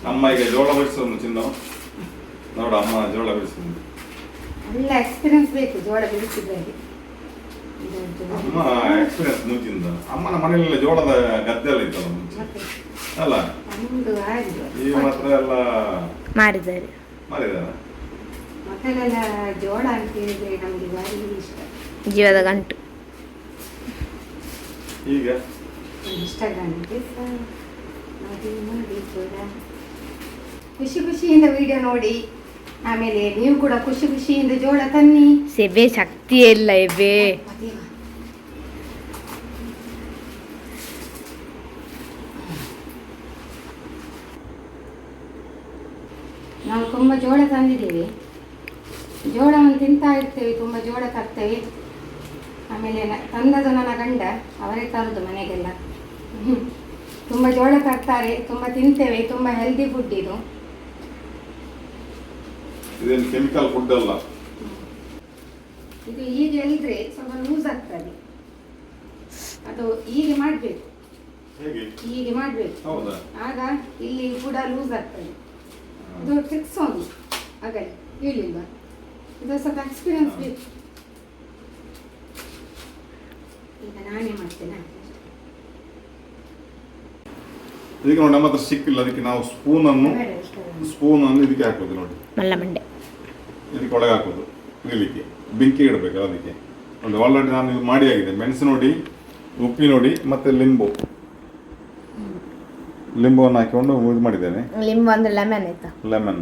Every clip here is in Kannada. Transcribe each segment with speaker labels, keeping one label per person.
Speaker 1: ಅಮ್ಮ ಈಗ ಜೋಳ ಬಿಡಿಸೋದು ಚಿನ್ನ ನೋಡ ಅಮ್ಮ ಜೋಳ ಬಿಡಿಸೋದು
Speaker 2: ಒಳ್ಳೆ ಎಕ್ಸ್ಪೀರಿಯನ್ಸ್ ಬೇಕು ಜೋಳ ಬಿಡಿಸಿದ್ರೆ
Speaker 1: ಅಮ್ಮ ಎಕ್ಸ್ಪೀರಿಯನ್ಸ್ ಮುಂಚಿಂದ ಅಮ್ಮನ ಮನೆಯಲ್ಲ ಜೋಳದ ಗದ್ದೆ ಎಲ್ಲ ಇತ್ತಲ್ಲ ಮುಂಚೆ ಅಲ್ಲ ಈಗ ಮಾತ್ರ ಎಲ್ಲ
Speaker 3: ಮಾಡಿದ್ದಾರೆ
Speaker 2: ಮಕ್ಕಳೆಲ್ಲ ಜೋಳ ಅಂತ ಹೇಳಿದ್ರೆ ನಮಗೆ ಭಾರಿ ಇಷ್ಟ
Speaker 3: ಜೀವದ ಗಂಟು
Speaker 1: ಈಗ
Speaker 2: ಇನ್ಸ್ಟಾಗ್ರಾಮಿಗೆ ನೋಡಿ ಜೋಳ ಖುಷಿ ಖುಷಿಯಿಂದ ವಿಡಿಯೋ ನೋಡಿ ಆಮೇಲೆ ನೀವು ಕೂಡ ಖುಷಿ ಖುಷಿಯಿಂದ ಜೋಳ ತನ್ನಿ
Speaker 3: ಸೆಬೆ ಶಕ್ತಿ ಇಲ್ಲ ಎಬೆ
Speaker 2: ನಾವು ತುಂಬ ಜೋಳ ತಂದಿದ್ದೇವೆ ಜೋಳವನ್ನು ತಿಂತಾ ಇರ್ತೇವೆ ತುಂಬ ಜೋಳ ತರ್ತೇವೆ ಆಮೇಲೆ ತಂದದು ನನ್ನ ಗಂಡ ಅವರೇ ತರೋದು ಮನೆಗೆಲ್ಲ ತುಂಬ ಜೋಳ ತರ್ತಾರೆ ತುಂಬ ತಿಂತೇವೆ ತುಂಬ ಹೆಲ್ದಿ ಫುಡ್ ಇದು
Speaker 1: ಇದೇನು ಕೆಮಿಕಲ್ ಫುಡ್ ಅಲ್ಲ
Speaker 2: ಇದು ಹೀಗೆ ಎಲ್ದ್ರೆ ಸ್ವಲ್ಪ ಲೂಸ್ ಆಗ್ತದೆ ಅದು ಹೀಗೆ ಮಾಡಬೇಕು ಹೀಗೆ ಮಾಡಬೇಕು ಆಗ ಇಲ್ಲಿ ಕೂಡ ಲೂಸ್ ಆಗ್ತದೆ ಇದು ಟ್ರಿಕ್ಸ್ ಒಂದು ಹಾಗೆ ಹೇಳಿಲ್ವಾ ಇದು ಸ್ವಲ್ಪ ಎಕ್ಸ್ಪೀರಿಯನ್ಸ್ ಬೇಕು ಈಗ ನಾನೇ ಮಾಡ್ತೇನೆ
Speaker 1: ಈಗ ನೋಡಿ ನಮ್ಮ ಹತ್ರ ಸಿಕ್ಕಿಲ್ಲ ಅದಕ್ಕೆ ನಾವು ಸ್ಪೂನ್ ಅನ್ನು ಇದಕ್ಕೆ ಹಾಕೋದು ನೋಡಿ
Speaker 3: ಮಲ್ಲಮಂಡೆ
Speaker 1: ಇದಕ್ಕೆ ಒಳಗೆ ಹಾಕೋದು ಇರಲಿಕ್ಕೆ ಬೆಂಕಿ ಇಡಬೇಕು ಅದಕ್ಕೆ ಒಂದು ಆಲ್ರೆಡಿ ನಾನು ಇದು ಮಾಡಿ ಆಗಿದೆ ಮೆಣಸು ನೋಡಿ ಉಪ್ಪಿ ನೋಡಿ ಮತ್ತೆ ಲಿಂಬುವನ್ನು ಹಾಕಿಕೊಂಡು ಇದು ಮಾಡಿದ್ದೇನೆ
Speaker 3: ಲಿಂಬು ಅಂದ್ರೆ ಲೆಮನ್ ಆಯ್ತಾ
Speaker 1: ಲೆಮನ್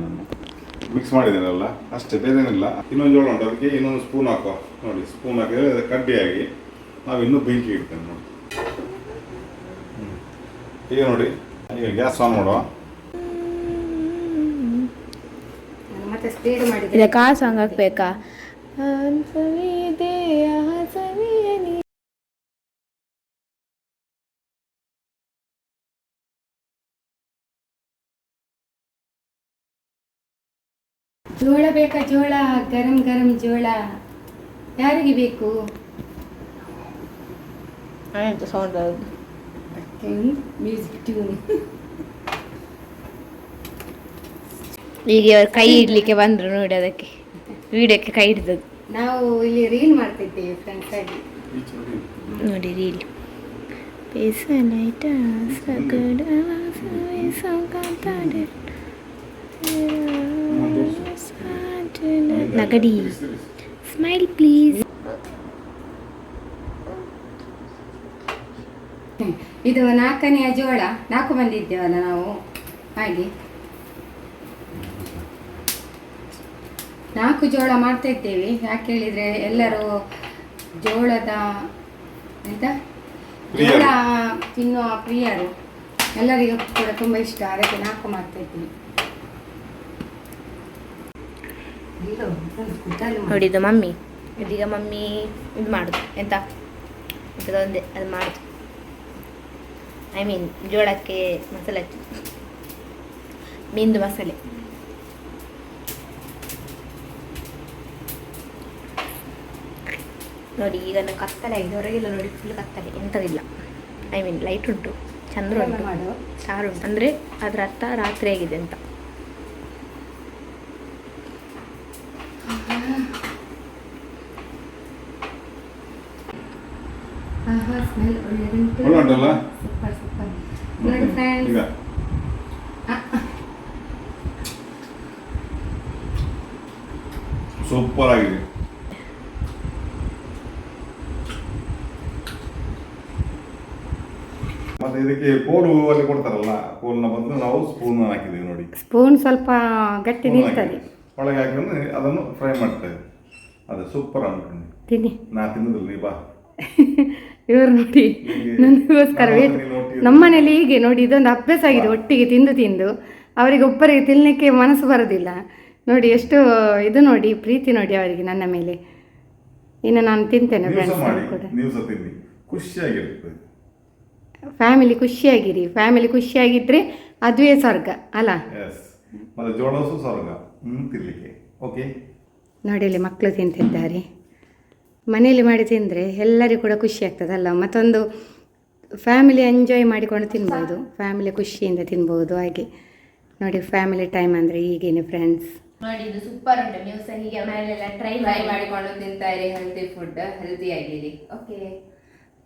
Speaker 1: ಮಿಕ್ಸ್ ಮಾಡಿದ್ದೇನಲ್ಲ ಅಷ್ಟೇ ಬೇರೇನಿಲ್ಲ ಇನ್ನೊಂದು ಜೋಳ ಉಂಟು ಅದಕ್ಕೆ ಇನ್ನೊಂದು ಸ್ಪೂನ್ ಹಾಕುವ ನೋಡಿ ಸ್ಪೂನ್ ಹಾಕಿದ್ರೆ ಅದು ಕಡ್ಡಿಯಾಗಿ ನಾವು ಇನ್ನೂ ಬೆಂಕಿ ಇಡ್ತೇವೆ ನೋಡಿ ಈಗ ನೋಡಿ ಈಗ ಗ್ಯಾಸ್ ಆನ್ ಮಾಡುವ
Speaker 3: ಇದಕ್ಕೆ ಆ ಸಾಂಗ್ ಹಾಕ್ಬೇಕಾ
Speaker 2: ಜೋಳ ಬೇಕಾ ಜೋಳ ಗರಂ ಗರಂ ಜೋಳ ಯಾರಿಗೆ ಬೇಕು
Speaker 3: ಸೌಂಡ್
Speaker 2: ಮ್ಯೂಸಿಕ್ ಟ್ಯೂನ್
Speaker 3: ಈಗ ಅವ್ರು ಕೈ ಇಡ್ಲಿಕ್ಕೆ ಬಂದ್ರು ನೋಡಿ ಅದಕ್ಕೆ ವಿಡಿಯೋಕ್ಕೆ ಕೈ ಹಿಡಿದದ್ದು
Speaker 2: ನಾವು ಇಲ್ಲಿ ರೀಲ್ ಮಾಡ್ತಿದ್ದೇವೆ ಫ್ರೆಂಡ್ಸ್ ಆಗಿ
Speaker 3: ನೋಡಿ ರೀಲ್ ನಗಡಿ ಸ್ಮೈಲ್ ಪ್ಲೀಸ್
Speaker 2: ಇದು 4ನೇ ಜೋಳ 4 ಬಂದಿದ್ದೇವಲ್ಲ ನಾವು ಹಾಗೆ 4 ಜೋಳ ಮಾಡ್ತಾ ಇದ್ದೇವೆ ಯಾಕೆ ಹೇಳಿದ್ರೆ ಎಲ್ಲರೂ ಜೋಳದ ಎಂತ ಜೋಳ ತಿನ್ನುವ ಪ್ರಿಯರು ಎಲ್ಲರಿಗೂ ಕೂಡ ತುಂಬ ಇಷ್ಟ ಅದಕ್ಕೆ 4 ಮಾಡ್ತಾ ಇದ್ದೀವಿ
Speaker 3: ನೋಡಿದ್ದು ಮಮ್ಮಿ ಇದೀಗ ಮಮ್ಮಿ ಇದು ಮಾಡುದು ಎಂತ ಒಂದೇ ಅದು ಮಾಡುದು ಐ ಮೀನ್ ಜೋಳಕ್ಕೆ ಮಸಾಲೆ ಮೀನ್ದು ಮಸಾಲೆ ನೋಡಿ ಈಗ ನಾನು ಕತ್ತಲೆ ಆಗಿದೆ ಹೊರಗೆಲ್ಲ ನೋಡಿ ಫುಲ್ ಕತ್ತಲೆ ಎಂಥದಿಲ್ಲ ಐ ಮೀನ್ ಲೈಟ್ ಉಂಟು ಚಂದ್ರ ಉಂಟು ಸ್ಟಾರ್ ಉಂಟು ಅಂದರೆ ಅದರ ಅರ್ಥ ರಾತ್ರಿ ಆಗಿದೆ ಅಂತ
Speaker 2: ಸ್ಮೆಲ್ ಒಳ್ಳೆದುಂಟು ಸೂಪರ್ ಸೂಪರ್ ನೋಡಿ ಫ್ರೆಂಡ್ಸ್
Speaker 1: ಸೂಪರ್ ಆಗಿದೆ ಮತ್ತೆ ಇದಕ್ಕೆ ಕೋಲು ಅಲ್ಲಿ ಕೊಡ್ತಾರಲ್ಲ ಕೋಲ್ನ ಬಂದು ನಾವು ಸ್ಪೂನ್ ಹಾಕಿದ್ದೀವಿ ನೋಡಿ
Speaker 2: ಸ್ಪೂನ್ ಸ್ವಲ್ಪ ಗಟ್ಟಿ ನಿಲ್ತದೆ
Speaker 1: ಒಳಗೆ ಹಾಕಿದ್ರೆ ಅದನ್ನು ಫ್ರೈ ಮಾಡ್ತೇವೆ ಅದು ಸೂಪರ್ ಅನ್ಕೊಂಡು
Speaker 2: ತಿನ್ನಿ
Speaker 1: ನಾ ತಿನ್ನೋದಿಲ್ಲ ನೀ ಬಾ
Speaker 2: ಇವರು ನೋಡಿ ನನಗೋಸ್ಕರ ವೇಟ್ ನಮ್ಮನೇಲಿ ಹೀಗೆ ನೋಡಿ ಇದೊಂದು ಅಭ್ಯಾಸ ಆಗಿದೆ ಒಟ್ಟಿಗೆ ತಿಂದು ತಿಂದು ಅವರಿಗೆ ಒಬ್ಬರಿಗೆ ತಿನ್ನಲಿಕ್ಕೆ ಮನಸ್ಸು ಬರೋದಿಲ್ಲ ನೋಡಿ ಎಷ್ಟು ಇದು ನೋಡಿ ಪ್ರೀತಿ ನೋಡಿ ಅವರಿಗೆ ನನ್ನ ಮೇಲೆ ಇನ್ನು ನಾನು ತಿಂತೇನೆ ಫ್ರೆಂಡ್ಸ್ ಕೂಡ
Speaker 1: ಖುಷಿಯಾಗಿರ್ತದೆ
Speaker 2: ಫ್ಯಾಮಿಲಿ ಖುಷಿಯಾಗಿರಿ ಫ್ಯಾಮಿಲಿ ಖುಷಿಯಾಗಿದ್ರೆ ಅದುವೇ ಸ್ವರ್ಗ ಅಲ್ಲ
Speaker 1: ಮತ್ತೆ ಜೋಳಸು ಸ್ವರ್ಗ ತಿನ್ನಲಿಕ್ಕೆ ಓಕೆ
Speaker 2: ನೋಡಿ ಇಲ್ಲಿ ಮಕ್ಕಳು ತಿಂತಿದ್ದಾರೆ ಮನೆಯಲ್ಲಿ ಮಾಡಿ ತಿಂದರೆ ಎಲ್ಲರಿಗೂ ಕೂಡ ಖುಷಿ ಆಗ್ತದಲ್ಲ ಮತ್ತೊಂದು ಫ್ಯಾಮಿಲಿ ಎಂಜಾಯ್ ಮಾಡಿಕೊಂಡು ತಿನ್ಬೋದು ಫ್ಯಾಮಿಲಿ ಖುಷಿಯಿಂದ ತಿನ್ಬೋದು ಹಾಗೆ ನೋಡಿ ಫ್ಯಾಮಿಲಿ ಟೈಮ್ ಅಂದರೆ ಈಗೇನು ಫ್ರೆಂಡ್ಸ್.
Speaker 3: ನೋಡಿ ಇದು ಸೂಪರ್ ಉಂಟು. ನೀವು ಸಹ ಹೀಗೆ ಮನೆಯಲ್ಲೆಲ್ಲ ಟ್ರೈ ಮಾಡಿಕೊಂಡು ತಿಂತಾರೆ. ಹೆಲ್ತಿ ಫುಡ್, ಹೆಲ್ತಿ ಆಗಿರಿ. ಓಕೆ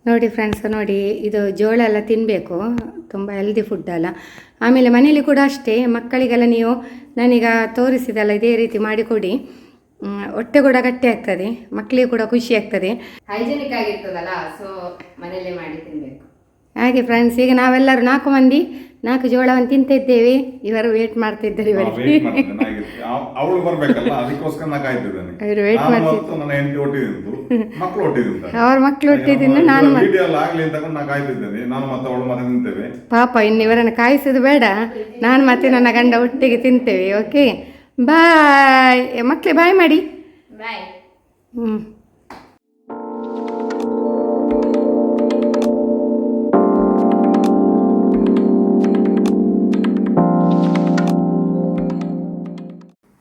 Speaker 2: ನೋಡಿ ಫ್ರೆಂಡ್ಸ್, ನೋಡಿ ಇದು ಜೋಳ ಎಲ್ಲ ತಿನ್ನಬೇಕು, ತುಂಬ ಹೆಲ್ದಿ ಫುಡ್ ಅಲ್ಲ. ಆಮೇಲೆ ಮನೇಲಿ ಕೂಡ ಅಷ್ಟೇ, ಮಕ್ಕಳಿಗೆಲ್ಲ ನೀವು ನಾನೀಗ ತೋರಿಸಿದಲ್ಲ ಇದೇ ರೀತಿ ಮಾಡಿಕೊಡಿ, ಹೊಟ್ಟೆ ಕೂಡ ಗಟ್ಟಿ ಆಗ್ತದೆ, ಮಕ್ಕಳಿಗೆ ಕೂಡ ಖುಷಿ ಆಗ್ತದೆ,
Speaker 3: ಹೈಜೆನಿಕ್ ಆಗಿರ್ತದಲ್ಲ. ಸೊ ಮನೆಯಲ್ಲೇ ಮಾಡಿ ತಿನ್ನಬೇಕು.
Speaker 2: ಹಾಗೆ ಫ್ರೆಂಡ್ಸ್, ಈಗ ನಾವೆಲ್ಲರೂ 4 ಮಂದಿ 4 ಜೋಳವನ್ನು ತಿಂತಿದ್ದೇವೆ. ಇವರು ವೇಟ್ ಮಾಡ್ತಿದ್ದಾರೆ ಇವರಿಗೆ.
Speaker 1: ಅವಳು ಬರ್ಬೇಕಲ್ಲ, ಅದಕ್ಕೋಸ್ಕರ ನಾ ಕಾಯ್ತಿದ್ದೇನೆ.
Speaker 2: ಅವರು ವೇಟ್ ಮಾಡ್ತಿದ್ದಾರೆ.
Speaker 1: ನನ್ನ ಹೆಂಡತಿ ಒಟ್ಟಿದ್ದು, ಮಕ್ಕಳು ಒಟ್ಟಿದ್ದು,
Speaker 2: ಅವ್ರ ಮಕ್ಕಳು ಒಟ್ಟಿದ್ದು ನಾನು
Speaker 1: ವಿಡಿಯೋ ಎಲ್ಲ ಆಗ್ಲಿ ಅಂತ ನಾ ಕಾಯ್ತಿದ್ದೇನೆ. ನಾನು ಮತ್ತೆ ಅವಳು ಮತ್ತೆ ನಿಂತೇವೆ.
Speaker 2: ಪಾಪ ಇನ್ನು ಇವರನ್ನು ಕಾಯಿಸೋದು ಬೇಡ, ನಾನು ಮತ್ತೆ ನನ್ನ ಗಂಡ ಒಟ್ಟಿಗೆ ತಿಂತೇವೆ. ಓಕೆ, ಬಾಯ್ ಮಕ್ಕಳೇ, ಬಾಯ್ ಮಾಡಿ.
Speaker 3: ಬಾಯ್.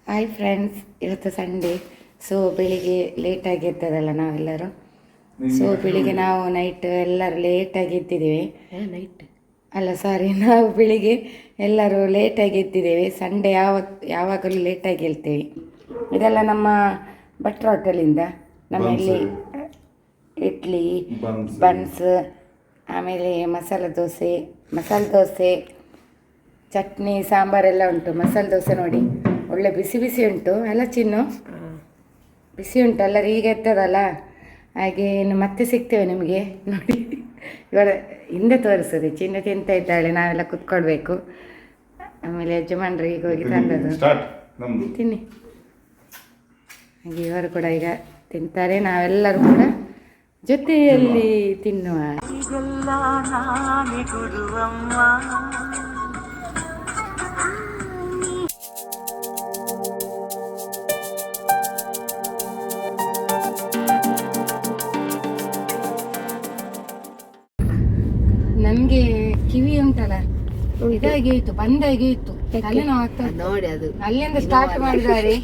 Speaker 2: ಹಾಯ್ ಫ್ರೆಂಡ್ಸ್, ಇವತ್ತು ಸಂಡೇ. ಸೊ ಬೆಳಿಗ್ಗೆ ಲೇಟಾಗಿ ಎದ್ದದಲ್ಲ ನಾವೆಲ್ಲರೂ. ಸೊ ಬೆಳಿಗ್ಗೆ ನಾವು ನೈಟ್ ಎಲ್ಲರೂ ಲೇಟಾಗಿ ಎದ್ದಿದ್ದೇವೆ. ಅಲ್ಲ ಸಾರಿ, ನಾವು ಬೆಳಿಗ್ಗೆ ಎಲ್ಲರೂ ಲೇಟಾಗಿ ಎದ್ದಿದ್ದೇವೆ. ಸಂಡೇ ಯಾವಾಗಲೂ ಲೇಟಾಗಿ ಹೇಳ್ತೇವೆ. ಇದೆಲ್ಲ ನಮ್ಮ ಭಟ್ರ ಹೋಟೆಲಿಂದ. ನಮ್ಮ ಇಲ್ಲಿ ಇಡ್ಲಿ, ಬನ್ಸ್, ಆಮೇಲೆ ಮಸಾಲೆ ದೋಸೆ, ಚಟ್ನಿ, ಸಾಂಬಾರೆಲ್ಲ ಉಂಟು. ಮಸಾಲೆ ದೋಸೆ ನೋಡಿ ಒಳ್ಳೆ ಬಿಸಿ ಬಿಸಿ ಉಂಟು ಅಲ್ಲ ಚಿನ್ನು? ಬಿಸಿ ಉಂಟು ಎಲ್ಲರೂ ಈಗ ಎತ್ತದಲ್ಲ, ಹಾಗೆ ಇನ್ನು ಮತ್ತೆ ಸಿಗ್ತೇವೆ ನಿಮಗೆ. ನೋಡಿ ಇವಾಗ ಹಿಂದೆ ತೋರಿಸ್ತದೆ, ಚಿನ್ನ ತಿಂತ ಇದ್ದಾಳೆ, ನಾವೆಲ್ಲ ಕುತ್ಕೊಳ್ಬೇಕು. ಆಮೇಲೆ ಯಜಮಾನ್ರು ಈಗ ಹೋಗಿ ತಂದದ್ದು ತಿನ್ನಿ. ಹಾಗೆ ಇವರು ಕೂಡ ಈಗ ತಿಂತಾರೆ, ನಾವೆಲ್ಲರೂ ಕೂಡ ಜೊತೆಯಲ್ಲಿ ತಿನ್ನುವ. ನಮ್ಗೆ ಕಿವಿ ಉಂಟಲ್ಲ ಇದಾಗಿ ಹೋಯ್ತು, ಬಂದಾಗಿ ಹೋಯ್ತು, ತಲೆನೋವು ಆಗ್ತದೆ ನೋಡಿ. ಅದು ಅಲ್ಲಿಂದ ಸ್ಟಾರ್ಟ್ ಮಾಡಿದ್ದಾರೆ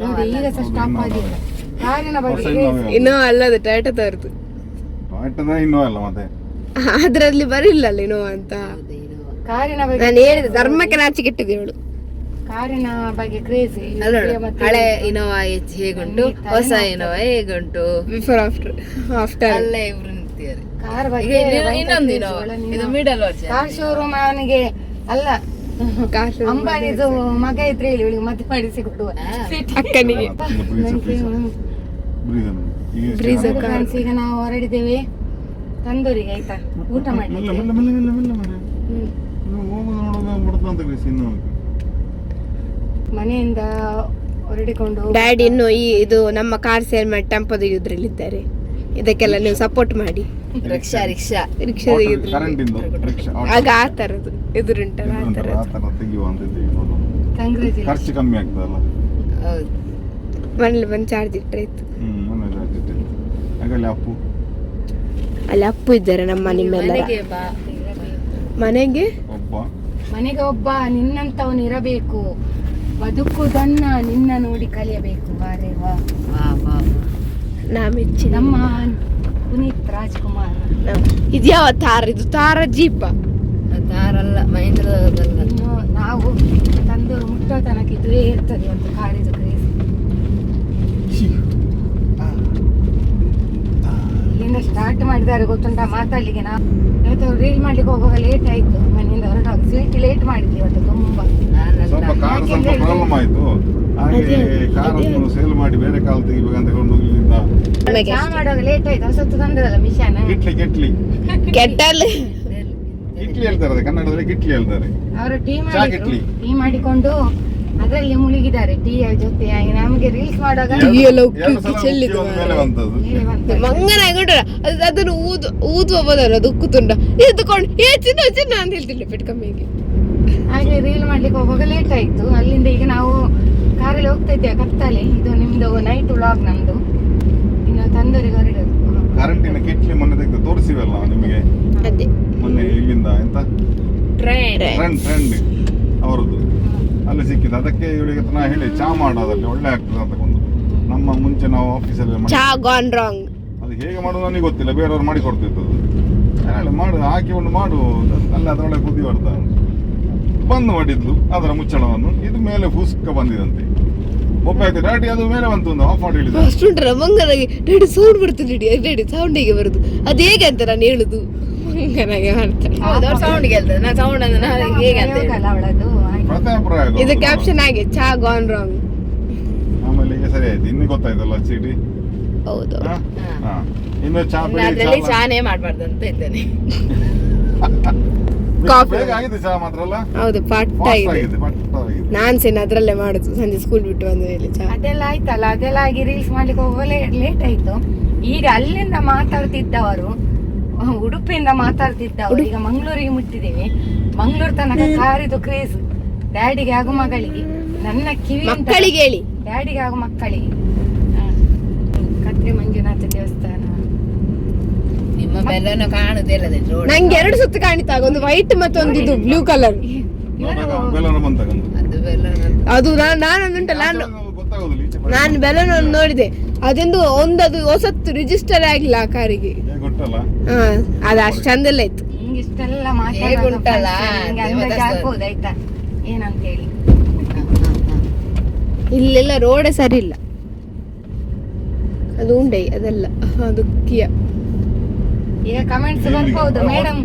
Speaker 2: ನೋಡಿ, ಈಗ ಸಹ ಸ್ಟಾಪ್ ಆಗಿಲ್ಲ. ಕಾರಿನ ಬಗ್ಗೆ
Speaker 4: ಇನ್ನೂ ಅಲ್ಲದು ಟಾಟಾ ತರದು,
Speaker 1: ಇನ್ನೂ ಅಲ್ಲ ಮತ್ತೆ
Speaker 4: ಅದ್ರಲ್ಲಿ ಬರಿಲ್ಲ ಇನೋ ಅಂತ.
Speaker 2: ಕಾರಿನ ಬಗ್ಗೆ
Speaker 4: ನಾನು ಹೇಳಿದೆ, ಧರ್ಮಕ್ಕೆ ನಾಚಿಕೆಟ್ಟಿದೆ ಇವಳು.
Speaker 2: ಕಾರಿನ ಬಗ್ಗೆ ಕ್ರೇಜಿ.
Speaker 3: ಹಳೆ ಇನೋವಾ ಹೇಗುಂಟು, ಹೊಸ ಇನೋವಾ ಹೇಗುಂಟು,
Speaker 4: ಬಿಫೋರ್ ಆಫ್ಟರ್
Speaker 3: ಅಲ್ಲೇ ಇವ್ರು ನಿಂತಿದ್ದಾರೆ.
Speaker 2: ಕಾರ್ ಬಗ್ಗೆ
Speaker 3: ಇನ್ನೊಂದು ಇದು ಮಿಡಲ್
Speaker 2: ಕಾರ್ ಶೋರೂಮ್ ಅವನಿಗೆ ಅಲ್ಲ, ಅಂಬಾನಿದು ಮಗ ಇದ್ರೆ ಹೇಳಿ ಇವಳಿಗೆ ಮದುವೆ ಮಾಡಿಸಿ ಕೊಡುವ
Speaker 4: ಅಕ್ಕನಿಗೆ.
Speaker 2: ಈಗ ನಾವು ಹೊರಡಿದ್ದೇವೆ ತಂದೂರಿಗೆ, ಆಯ್ತಾ? ಊಟ ಮಾಡಿ ಮನೆಯಿಂದ ಹೊರಡಿಕೊಂಡು.
Speaker 4: ಡ್ಯಾಡಿ ಇನ್ನು ಇದು ನಮ್ಮ ಕಾರ್ ಸೇಲ್ ಮಾಡಿ ಟೆಂಪೋ ತೆಗೆಯುದ್ರಲ್ಲಿದ್ದಾರೆ. ಇದಕ್ಕೆಲ್ಲ ನೀವು ಸಪೋರ್ಟ್ ಮಾಡಿ.
Speaker 3: ರಿಕ್ಷಾ
Speaker 4: ಆಗ ಆ ತರದ್ದು ಎದುರುಂಟಲ್ಲ, ಆ ತರದ್ದು
Speaker 1: ಖರ್ಚು ಕಮ್ಮಿ ಆಗ್ತದಲ್ಲ.
Speaker 3: ಹೌದು,
Speaker 4: ಮನೇಲಿ ಬಂದು ಚಾರ್ಜ್ ಇಟ್ಟರೆ ಇತ್ತು. ಅಲ್ಲಿ ಅಪ್ಪು ಇದ್ದಾರೆ ನಮ್ಮ ನಿಮ್ಮೆಲ್ಲ ಮನೆಗೆ
Speaker 2: ಒಬ್ಬ ನಿನ್ನಂತವನು ಇರಬೇಕು, ಬದುಕುದನ್ನ ನಿನ್ನ ನೋಡಿ ಕಲಿಯಬೇಕು. ಬಾರೆ ವಾ,
Speaker 4: ನಾ ಮೆಚ್ಚಿ
Speaker 2: ನಮ್ಮ ಪುನೀತ್ ರಾಜ್ಕುಮಾರ್.
Speaker 4: ಇದ್ಯಾವ ತಾರ್? ಇದು ತಾರ ಜೀಪ,
Speaker 3: ತಾರಲ್ಲ, ಮಹೇಂದ್ರದಲ್ಲ.
Speaker 2: ಇನ್ನು ನಾವು ತಂದೂರು ಮುಟ್ಟೋ ತನಕ ಇದುವೇ ಇರ್ತದೆ ಒಂದು ಕಾರಿದು ಕ್ರೇಜ್. ಇಲ್ಲಿಂದ ಸ್ಟಾರ್ಟ್ ಮಾಡಿದ್ದಾರೆ ಗೊತ್ತುಂಟ ಮಾತಾಡ್ಲಿಕ್ಕೆ. ನಾವು ಇವತ್ತು ರೀಲ್ ಮಾಡ್ಲಿಕ್ಕೆ ಹೋಗುವಾಗ ಲೇಟ್ ಆಯ್ತು, ಮನೆಯಿಂದ ಹೊರಡುವಾಗ ಸ್ವೀಟ್ ಲೇಟ್ ಮಾಡಿದ್ವಿ ಇವತ್ತು ತುಂಬಾ.
Speaker 1: ಸ್ವಲ್ಪ ಕಾರ್ ಸ್ವಲ್ಪ ಪ್ರಾಬ್ಲಮ್ ಆಯ್ತು, ಹಾಗೆ ಕಾರನ್ನು ಸೇಲ್ ಮಾಡಿ ಬೇರೆ ಕಾಲ್ ತೆಗಿಬೇಕಂತ
Speaker 2: ಚಾ ಮಾಡುವಾಗ ಲೇಟ್ ಆಯ್ತು. ಹೊಸತ್ತು ತಂದದಲ್ಲ ಮಿಷನ್,
Speaker 1: ಕಿಟ್ಲಿ
Speaker 4: ಕೆಟ್ಟಲ್
Speaker 1: ಕಿಟ್ಲಿ ಹೇಳ್ತಾರೆ ಕನ್ನಡದಲ್ಲಿ, ಕಿಟ್ಲಿ ಹೇಳ್ತಾರೆ.
Speaker 2: ಅವರು ಟೀ ಮಾಡಿಕೊಂಡು ಅದರಲ್ಲಿ ಮುಳುಗಿದ್ದಾರೆ ಟೀಯ ಜೊತೆ. ನಮಗೆ ರೀಲ್ಸ್ ಮಾಡುವಾಗ
Speaker 4: ಮಂಗನ ಅದನ್ನು ಊದುವ ಬದಲು ಅದು ಉಕ್ಕುತುಂಡ ಎದ್ದುಕೊಂಡು ಚಿನ್ನ ಚಿನ್ನ ಅಂತ ಹೇಳ್ತಿಲ್ಲ ಪೆಟ್ಕಮ್ಮಿಗೆ.
Speaker 2: ಹಾಗೆ ರೀಲ್ ಮಾಡ್ಲಿಕ್ಕೆ ಹೋಗುವಾಗ ಲೇಟ್ ಆಯ್ತು. ಅಲ್ಲಿಂದ ಈಗ ನಾವು ಕಾರಲ್ಲಿ ಹೋಗ್ತಾ ಇದ್ದೇವೆ ಕತ್ತಲೆ. ಇದು ನಿಮ್ದು ನೈಟ್ ವ್ಲಾಗ್ ನಮ್ದು. ಇನ್ನು ತಂದೂರಿಗೆ ಹೊರಡೋದು.
Speaker 1: ಕರೆಂಟಿನ ಕಿಟ್ಲಿ ಮೊನ್ನೆ ತೆಗೆದು ತೋರಿಸಿವಲ್ಲ ನಿಮಗೆ,
Speaker 4: ಅದೇ
Speaker 1: ಮೊನ್ನೆ ಇಲ್ಲಿಂದ ಎಂತ ಟ್ರೆಂಡ್ ಅವರದ್ದು ಅಲ್ಲಿ ಸಿಕ್ಕಿದ್ದು. ಅದಕ್ಕೆ ಇವಳಿಗೆ ನಾ ಹೇಳಿ ಚಾ ಮಾಡೋದಲ್ಲಿ ಒಳ್ಳೆ ಆಗ್ತದೆ ಅಂತ ಕೊಂಡು. ನಮ್ಮ ಮುಂಚೆ ನಾವು ಆಫೀಸಲ್ಲಿ
Speaker 4: ಚಾ ಗಾನ್ ರಾಂಗ್,
Speaker 1: ಅದು ಹೇಗೆ ಮಾಡೋದು ನನಗೆ ಗೊತ್ತಿಲ್ಲ, ಬೇರೆಯವ್ರು ಮಾಡಿ ಕೊಡ್ತಿರ್ತದ್ದು. ಮಾಡು, ಹಾಕಿ ಒಂದು ಮಾಡು, ಅಲ್ಲ ಅದರೊಳಗೆ ಕುದಿ ಬರ್ತದೆ. ಬಂದ್ ಮಾಡಿದ್ಲು ಅದರ ಮುಚ್ಚಳವನ್ನು, ಇದು ಮೇಲೆ ಫುಸ್ಕ ಬಂದಿದಂತೆ. ಒಬ್ಬ ಆಯ್ತು ಡ್ಯಾಡಿ ಅದು ಮೇಲೆ ಬಂತು, ಒಂದು ಆಫ್ ಮಾಡಿ ಹೇಳಿದ.
Speaker 4: ಫಸ್ಟ್ ಉಂಟರ ಮಂಗನಾಗಿ ಡ್ಯಾಡಿ ಸೌಂಡ್ ಬರ್ತದೆ ಡ್ಯಾಡಿ ಸೌಂಡ್ ಹೇಗೆ ಬರುದು, ಅದು ಹೇಗೆ ಅಂತ ನಾನು ಹೇಳುದು, ಮಂಗನಾಗೆ ಮಾಡ್ತಾರೆ.
Speaker 3: ಹೌದು ಅವ್ರು ಸೌಂಡ್ ಕೇಳ್ತದೆ, ನಾನು ಸೌಂಡ್ ಅಂದ್ರೆ ನಾನು ಹೇಗೆ ಅಂತ ಹೇಳಿ.
Speaker 2: ಅವಳದು
Speaker 1: ಪ್ರತ್ಯಾಪ್ರಾಯ
Speaker 4: ಇದು ಕ್ಯಾಪ್ಷನ್ ಆಗಿ ಚಾ ಗಾನ್ ರಾಂಗ್.
Speaker 1: ಆಮೇಲೆ ಈಗ ಸರಿ ಆಯ್ತು, ಇನ್ನು ಗೊತ್ತಾಯ್ತಲ್ಲ ಚೀಟಿ.
Speaker 4: ಹೌದು
Speaker 1: ಇನ್ನು ಚಾ
Speaker 3: ಅದ್ರಲ್ಲಿ ಚಾನೇ ಮಾಡ್ಬಾರ್ದು ಅಂತ ಇದ್ದೇನೆ.
Speaker 4: ಕಾಫಿ
Speaker 1: ಬೇಗ ಆಗಿದೆ ಚಾ ಮಾತ್ರ ಅಲ್ಲ.
Speaker 4: ಹೌದು ಪಟ್ಟ ಆಗಿದೆ. ನಾನ್ ಸೇನ ಅದ್ರಲ್ಲೇ ಮಾಡುದು ಸಂಜೆ ಸ್ಕೂಲ್ ಬಿಟ್ಟು ಬಂದ ಮೇಲೆ ಚಾ.
Speaker 2: ಅದೆಲ್ಲ ಆಯ್ತಲ್ಲ, ಅದೆಲ್ಲ ಆಗಿ ರೀಲ್ಸ್ ಮಾಡ್ಲಿಕ್ಕೆ ಹೋಗಲೇ ಲೇಟ್ ಆಯ್ತು. ಈಗ ಅಲ್ಲಿಂದ ಮಾತಾಡ್ತಿದ್ದವರು, ಉಡುಪಿಯಿಂದ ಮಾತಾಡ್ತಿದ್ದವರು ಈಗ ಮಂಗಳೂರಿಗೆ ಮುಟ್ಟಿದ್ದೀವಿ. ಮಂಗಳೂರು ತನಕ ಕಾರಿದು ಕ್ರೇಜ್ ಡ್ಯಾಡಿಗೆ ಹಾಗೂ ಮಗಳಿಗೆ, ನನ್ನ ಕಿವಿ
Speaker 4: ಮಕ್ಕಳಿಗೆ ಹೇಳಿ,
Speaker 2: ಡ್ಯಾಡಿಗೆ ಹಾಗೂ ಮಕ್ಕಳಿಗೆ. ಕತ್ರಿ ಮಂಜುನಾಥ ದೇವಸ್ಥಾನ,
Speaker 3: ನಿಮ್ಮ ಬೆಲ್ಲನ ಕಾಣುದಿಲ್ಲ
Speaker 4: ನಂಗೆ 2 ಸುತ್ತು ಕಾಣಿತಾಗ, ಒಂದು ವೈಟ್ ಮತ್ತೊಂದು ಇದು ಬ್ಲೂ ಕಲರ್.
Speaker 3: ಅದು ಬೆಲ್ಲನ
Speaker 4: ಅದು ನಾನೊಂದುಂಟಲ್ಲ, ನಾನು ಬೆಲೂನ್ ನೋಡಿದೆ, ಅದೊಂದು ಒಂದದು ಹೊಸತ್ತು ರಿಜಿಸ್ಟರ್ ಆಗಿಲ್ಲ ಆ ಕಾರಿಗೆ. ಅದು ಅಷ್ಟು ಚಂದೆಲ್ಲ ಇತ್ತು.
Speaker 2: ಹಿಂಗೆ ಇಷ್ಟೆಲ್ಲ
Speaker 3: ಹೇಗುಂಟಲ್ಲ
Speaker 2: ಆಗ್ಬೋದು ಆಯ್ತಾ ಏನಂತ ಹೇಳಿ.
Speaker 4: ಇಲ್ಲೆಲ್ಲ ರೋಡೇ ಸರಿ ಇಲ್ಲ, ಅದು ಉಂಡೆ ಅದೆಲ್ಲ, ಅದು ಕಿಯಾ.
Speaker 2: ಈಗ ಕಮೆಂಟ್ಸ್ ಬರ್ಬೋದು, ಮೇಡಮ್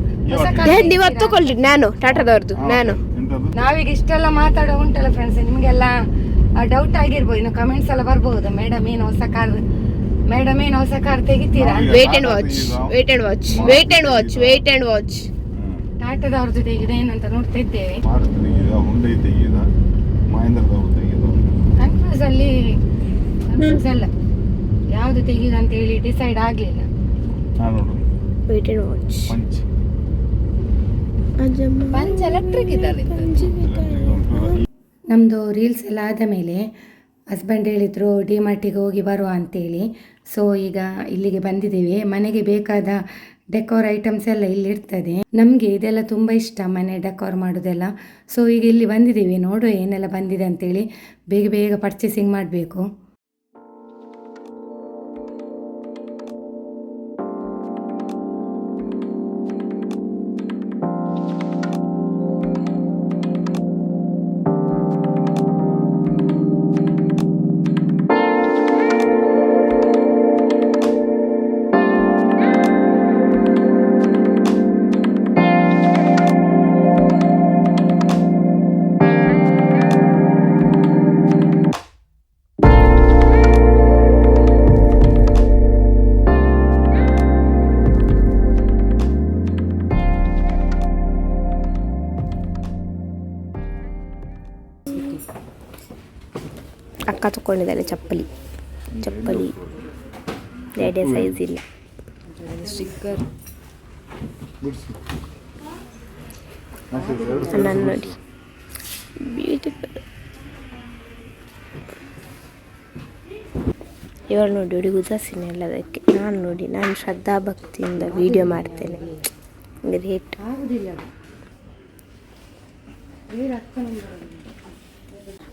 Speaker 4: ನೀವು ಹತ್ತು ತಗೊಳ್ರಿ, ನಾನು ಟಾಟಾದವ್ರದ್ದು ನಾನು.
Speaker 2: ನಾವೀಗ ಇಷ್ಟೆಲ್ಲ ಮಾತಾಡೋ ಉಂಟಲ್ಲ ಫ್ರೆಂಡ್ಸ್, ನಿಮ್ಗೆಲ್ಲ ಡೌಟ್ ಆಗಿರ್ಬೋದು, ಇನ್ನು ಕಮೆಂಟ್ಸ್ ಎಲ್ಲ ಬರ್ಬೋದು. ಮೇಡಮ್ ಏನು ಹೊಸ ಕಾರ್ ತೆಗಿತೀರಾ?
Speaker 4: Wait and watch, wait and watch, wait and watch, wait and watch.
Speaker 2: ಟಾಟಾದವ್ರದ್ದು ತೆಗಿದೆ ಏನಂತ ನೋಡ್ತಾ ಇದ್ದೇವೆ. ಕನ್ಫ್ಯೂಸ್ ಅಲ್ಲ, ಯಾವ್ದು ತೆಗಿಯೋದು ಅಂತ ಹೇಳಿ ಡಿಸೈಡ್ ಆಗ್ಲಿಲ್ಲ.
Speaker 4: Wait and watch.
Speaker 3: Punch electric ಇದ್ದಾರೆ.
Speaker 2: ನಮ್ಮದು ರೀಲ್ಸ್ ಎಲ್ಲ ಆದ ಮೇಲೆ ಹಸ್ಬೆಂಡ್ ಹೇಳಿದರು ಡಿಮಾರ್ಟಿಗೆ ಹೋಗಿ ಬರುವ ಅಂತೇಳಿ. ಸೊ ಈಗ ಇಲ್ಲಿಗೆ ಬಂದಿದ್ದೀವಿ. ಮನೆಗೆ ಬೇಕಾದ ಡೆಕೋರ್ ಐಟಮ್ಸ್ ಎಲ್ಲ ಇಲ್ಲಿ ಇರ್ತದೆ. ನಮಗೆ ಇದೆಲ್ಲ ತುಂಬ ಇಷ್ಟ, ಮನೆ ಡೆಕೋರ್ ಮಾಡೋದೆಲ್ಲ. ಸೊ ಈಗ ಇಲ್ಲಿ ಬಂದಿದ್ದೀವಿ, ನೋಡುವ ಏನೆಲ್ಲ ಬಂದಿದೆ ಅಂತೇಳಿ. ಬೇಗ ಬೇಗ ಪರ್ಚೇಸಿಂಗ್ ಮಾಡಬೇಕು.
Speaker 4: ಅಕ್ಕ ತಗೊಂಡಿದ್ದಾಳೆ ಚಪ್ಪಲಿ ಡ್ಯಾಡಿಯ ಸೈಜ್ ಇಲ್ಲ.
Speaker 3: ಸ್ಟಿಕ್ಕರ್
Speaker 4: ನಾನು ನೋಡಿ ಬ್ಯೂಟಿಫುಲ್. ಇವಳು ನೋಡಿ ಹುಡುಗಿ ಉದಾಸೀನ ಎಲ್ಲದಕ್ಕೆ. ನಾನು ಶ್ರದ್ಧಾ ಭಕ್ತಿಯಿಂದ ವಿಡಿಯೋ ಮಾಡ್ತೇನೆ. ಗ್ರೇಟ್.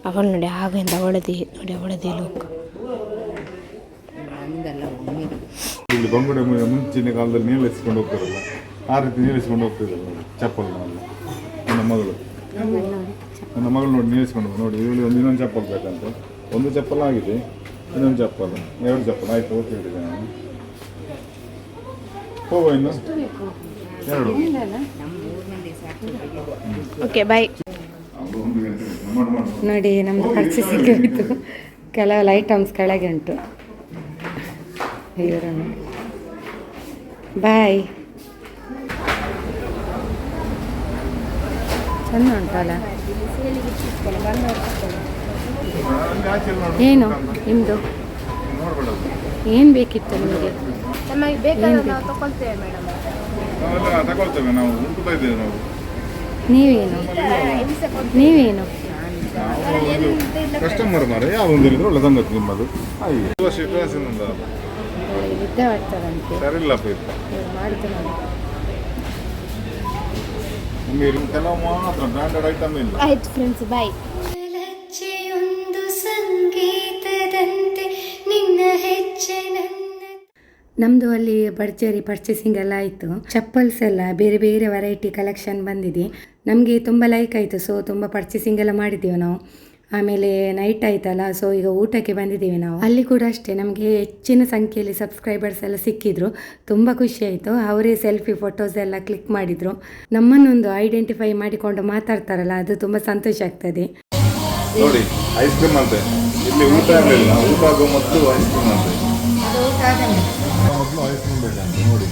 Speaker 4: ಅವಳು ನೋಡಿ ಆಗಿಂದ ಅವಳದೇ ಲುಕ್.
Speaker 1: ಬಂಗುಡೆ ಮುಂಚಿನ ಕಾಲದಲ್ಲಿ ನೀಳಿಸ್ಕೊಂಡು ಹೋಗ್ತಾರಲ್ಲ, ಆ ರೀತಿ ನೀಳಿಸ್ಕೊಂಡು ಹೋಗ್ತಿದ್ದಲ್ಲ ಚಪ್ಪಲ್ನೆಲ್ಲ. ನನ್ನ ಮಗಳು ನೋಡಿ ನೀಳಿಸ್ಕೊಂಡು ನೋಡಿ, ಇವಳು ಇನ್ನೊಂದು ಚಪ್ಪಲ್ ಬೇಕಂತ. ಒಂದು ಚಪ್ಪಲ್ ಆಗಿದೆ, ಇನ್ನೊಂದು ಚಪ್ಪಲ್, 2 ಚಪ್ಪಲ್ ಆಯ್ತು. ಓಕೆ ಹೇಳಿದೆ ನಾನು. ಹೋಗುವ ಇನ್ನು 2.
Speaker 4: Okay bye.
Speaker 2: ನೋಡಿ ನಮ್ಮದು ಪರ್ಚೇಸಿಂಗ್ ಆಯಿತು. ಕೆಲವೆಲ್ಲ ಐಟಮ್ಸ್ ಕೆಳಗೆ ಉಂಟು. ಇವರನ್ನು ಬಾಯ್. ಚೆಂದ ಉಂಟಲ್ಲ. ಏನು ನಿಮ್ಮದು ಏನು ಬೇಕಿತ್ತು ನಿಮಗೆ?
Speaker 4: ನಮಗೆ ಬೇಕಾದ್ರೆ ನಾವು ತಗೊಳ್ತೇವೆ ಮೇಡಮ್.
Speaker 1: ತಗೊಳ್ತೇವೆ ನಾವು, ಹುಡುಕ್ತಾ ಇದ್ದೇವೆ ನಾವು.
Speaker 2: ನೀವೇನು
Speaker 1: ಕಸ್ಟಮರ್ ಮಾರ ಯಾವ್ದೊಂದು ಹೇಳಿದ್ರೆ ಒಳ್ಳೆ ಸಂಗತಿ ನಿಮ್ಮದು.
Speaker 2: ನಿದ್ದೆ ಮಾಡ್ತಾರಂತೆ,
Speaker 1: ಸರಿಲ್ಲಪ್ಪ ಇದು
Speaker 2: ಮಾಡಿದ್ದು ನೋಡಿ.
Speaker 1: ನಿಮಗೆ ಕೆಲವು ಮಾತ್ರ ಬ್ರ್ಯಾಂಡೆಡ್ ಐಟಮ್ ಇಲ್ಲ.
Speaker 4: ಆಯ್ತು ಫ್ರೆಂಡ್ಸ್ ಬಾಯ್.
Speaker 2: ನಮ್ಮದು ಅಲ್ಲಿ ಭರ್ಜರಿ ಪರ್ಚೇಸಿಂಗ್ ಎಲ್ಲ ಆಯಿತು. ಚಪ್ಪಲ್ಸ್ ಎಲ್ಲ ಬೇರೆ ಬೇರೆ ವೆರೈಟಿ ಕಲೆಕ್ಷನ್ ಬಂದಿದೆ. ನಮಗೆ ತುಂಬ ಲೈಕ್ ಆಯಿತು. ಸೊ ತುಂಬ ಪರ್ಚೇಸಿಂಗ್ ಎಲ್ಲ ಮಾಡಿದ್ದೀವಿ ನಾವು. ಆಮೇಲೆ ನೈಟ್ ಆಯ್ತಲ್ಲ, ಸೊ ಈಗ ಊಟಕ್ಕೆ ಬಂದಿದ್ದೀವಿ ನಾವು. ಅಲ್ಲಿ ಕೂಡ ಅಷ್ಟೇ ನಮಗೆ ಹೆಚ್ಚಿನ ಸಂಖ್ಯೆಯಲ್ಲಿ ಸಬ್ಸ್ಕ್ರೈಬರ್ಸ್ ಎಲ್ಲ ಸಿಕ್ಕಿದ್ರು. ತುಂಬ ಖುಷಿ ಆಯಿತು. ಅವರೇ ಸೆಲ್ಫಿ ಫೋಟೋಸ್ ಎಲ್ಲ ಕ್ಲಿಕ್ ಮಾಡಿದರು. ನಮ್ಮನ್ನೊಂದು ಐಡೆಂಟಿಫೈ ಮಾಡಿಕೊಂಡು ಮಾತಾಡ್ತಾರಲ್ಲ, ಅದು ತುಂಬ ಸಂತೋಷ ಆಗ್ತದೆ.
Speaker 1: ನೋಡಿ ಐಸ್ ಕ್ರೀಮ್ ಅಂತೆ, ಇಲ್ಲಿ ಊಟ ಆಗಲಿಲ್ಲ, ಊಟ ಆಗೋ ಮೊದಲು ಐಸ್ ಕ್ರೀಮ್ ಅಂತೆ, ಮೊದಲು ಐಸ್ ಕ್ರೀಮ್ ಬೇಕಂತೆ. ನೋಡಿ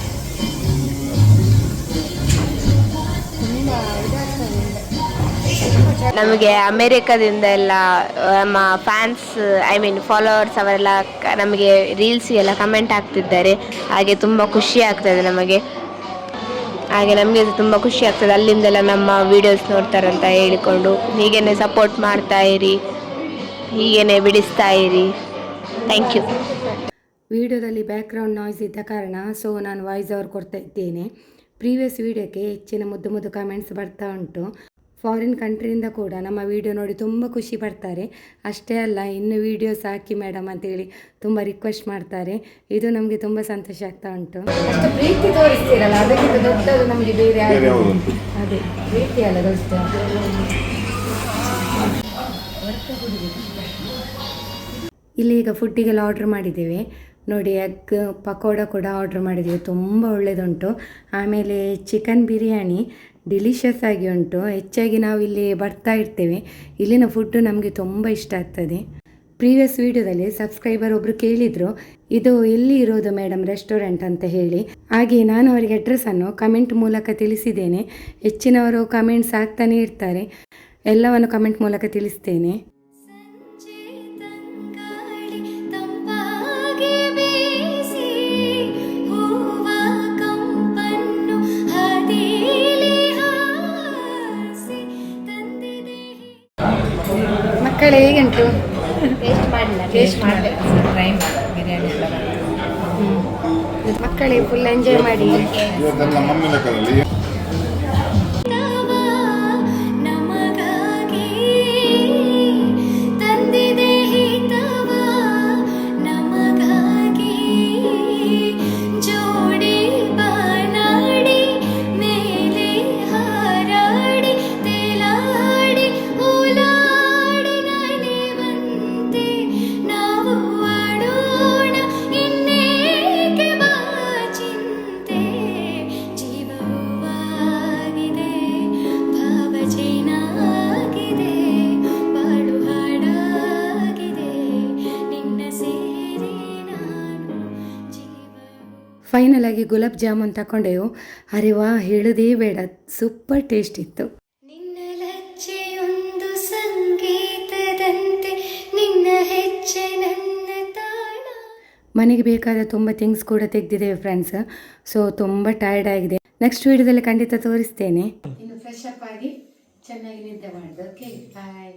Speaker 3: ನಮಗೆ ಅಮೇರಿಕಾದಿಂದ ಎಲ್ಲ ನಮ್ಮ ಫ್ಯಾನ್ಸ್ ಫಾಲೋವರ್ಸ್ ಅವರೆಲ್ಲ ನಮಗೆ ರೀಲ್ಸ್ ಎಲ್ಲ ಕಮೆಂಟ್ ಆಗ್ತಿದ್ದಾರೆ. ಹಾಗೆ ತುಂಬ ಖುಷಿ ಆಗ್ತದೆ ನಮಗೆ. ಹಾಗೆ ನಮಗೆ ತುಂಬ ಖುಷಿ ಆಗ್ತದೆ, ಅಲ್ಲಿಂದೆಲ್ಲ ನಮ್ಮ ವೀಡಿಯೋಸ್ ನೋಡ್ತಾರಂತ ಹೇಳಿಕೊಂಡು. ಹೀಗೇ ಸಪೋರ್ಟ್ ಮಾಡ್ತಾ ಇರಿ, ಹೀಗೇ ಬಿಡಿಸ್ತಾ ಇರಿ. Thank you.
Speaker 2: ವಿಡಿಯೋದಲ್ಲಿ ಬ್ಯಾಕ್ಗ್ರೌಂಡ್ ನಾಯ್ಸ್ ಇದ್ದ ಕಾರಣ ಸೊ ನಾನು ವಾಯ್ಸ್ ಓವರ್ ಕೊಡ್ತಾ ಇದ್ದೇನೆ. ಪ್ರೀವಿಯಸ್ ವಿಡಿಯೋಕ್ಕೆ ಹೆಚ್ಚಿನ ಮುದ್ದು ಮುದ್ದು ಕಮೆಂಟ್ಸ್ ಬರ್ತಾ ಉಂಟು. ಫಾರಿನ್ ಕಂಟ್ರಿಯಿಂದ ಕೂಡ ನಮ್ಮ ವಿಡಿಯೋ ನೋಡಿ ತುಂಬ ಖುಷಿ ಪಡ್ತಾರೆ. ಅಷ್ಟೇ ಅಲ್ಲ, ಇನ್ನು ವೀಡಿಯೋಸ್ ಹಾಕಿ ಮೇಡಮ್ ಅಂತೇಳಿ ತುಂಬ ರಿಕ್ವೆಸ್ಟ್ ಮಾಡ್ತಾರೆ. ಇದು ನಮಗೆ ತುಂಬ ಸಂತೋಷ ಆಗ್ತಾ ಉಂಟು. ಅಷ್ಟು ಪ್ರೀತಿ ತೋರಿಸ್ತೀರಲ್ಲ, ಅದಕ್ಕಿಂತ ದೊಡ್ಡದು ನಮಗೆ ಬೇರೆ ಅದೇ ಪ್ರೀತಿ ಅಲ್ಲ ದೊಡ್ಡ. ಇಲ್ಲಿ ಈಗ ಫುಡ್ಡಿಗೆಲ್ಲ ಆರ್ಡ್ರ್ ಮಾಡಿದ್ದೇವೆ. ನೋಡಿ ಎಗ್ ಪಕೋಡ ಕೂಡ ಆರ್ಡ್ರ್ ಮಾಡಿದ್ದೀವಿ, ತುಂಬ ಒಳ್ಳೆಯದುಂಟು. ಆಮೇಲೆ ಚಿಕನ್ ಬಿರಿಯಾನಿ ಡಿಲಿಷಿಯಸ್ ಆಗಿ ಉಂಟು. ಹೆಚ್ಚಾಗಿ ನಾವು ಇಲ್ಲಿ ಬರ್ತಾ ಇರ್ತೇವೆ. ಇಲ್ಲಿನ ಫುಡ್ಡು ನಮಗೆ ತುಂಬ ಇಷ್ಟ ಆಗ್ತದೆ. ಪ್ರೀವಿಯಸ್ ವಿಡಿಯೋದಲ್ಲಿ ಸಬ್ಸ್ಕ್ರೈಬರ್ ಒಬ್ಬರು ಕೇಳಿದರು, ಇದು ಎಲ್ಲಿ ಇರೋದು ಮೇಡಮ್ ರೆಸ್ಟೋರೆಂಟ್ ಅಂತ ಹೇಳಿ. ಹಾಗೆ ನಾನು ಅವರಿಗೆ ಅಡ್ರೆಸ್ಸನ್ನು ಕಮೆಂಟ್ ಮೂಲಕ ತಿಳಿಸಿದ್ದೇನೆ. ಹೆಚ್ಚಿನವರು ಕಮೆಂಟ್ಸ್ ಹಾಕ್ತಾನೆ ಇರ್ತಾರೆ, ಎಲ್ಲವನ್ನು ಕಮೆಂಟ್ ಮೂಲಕ ತಿಳಿಸ್ತೇನೆ. ಮಕ್ಕಳೇ ಹೇಗುಂಟು? ಟೇಸ್ಟ್ ಮಾಡಬೇಕು, ಟ್ರೈ ಮಾಡಿ ಬಿರಿಯಾನಿ ಎಲ್ಲ. ಮಕ್ಕಳೇ ಫುಲ್ ಎಂಜಾಯ್ ಮಾಡಿ.
Speaker 1: ಇವತ್ತೆಲ್ಲ ಮಮ್ಮಿ ಲೆಕ್ಕದಲ್ಲಿ
Speaker 2: ಫೈನಲ್ ಆಗಿ ಗುಲಾಬ್ ಜಾಮೂನ್ ತಗೊಂಡೆವು. ಅರೆ ವಾ, ಹೇಳೋದೇ ಬೇಡ, ಸೂಪರ್ ಟೇಸ್ಟ್ ಇತ್ತು.
Speaker 5: ನಿನ್ನ ಲಜ್ಜೆಯೊಂದು ಸಂಗೀತದಂತೆ, ನಿನ್ನ ಹೆಜ್ಜೆ ನನ್ನ ತಾಳ.
Speaker 2: ಮನೆಗೆ ಬೇಕಾದ ತುಂಬ ಥಿಂಗ್ಸ್ ಕೂಡ ತೆಗೆದಿದ್ದೇವೆ ಫ್ರೆಂಡ್ಸ್. ಸೊ ತುಂಬ ಟಯರ್ಡ್ ಆಗಿದೆ. ನೆಕ್ಸ್ಟ್ ವಿಡಿಯೋದಲ್ಲಿ ಖಂಡಿತ ತೋರಿಸ್ತೇನೆ. ಇನ್ನು ಫ್ರೆಶ್ ಅಪ್ ಆಗಿ ಚೆನ್ನಾಗಿ ನಿದ್ದೆ ಮಾಡೋದು. ಓಕೆ, ಬಾಯ್.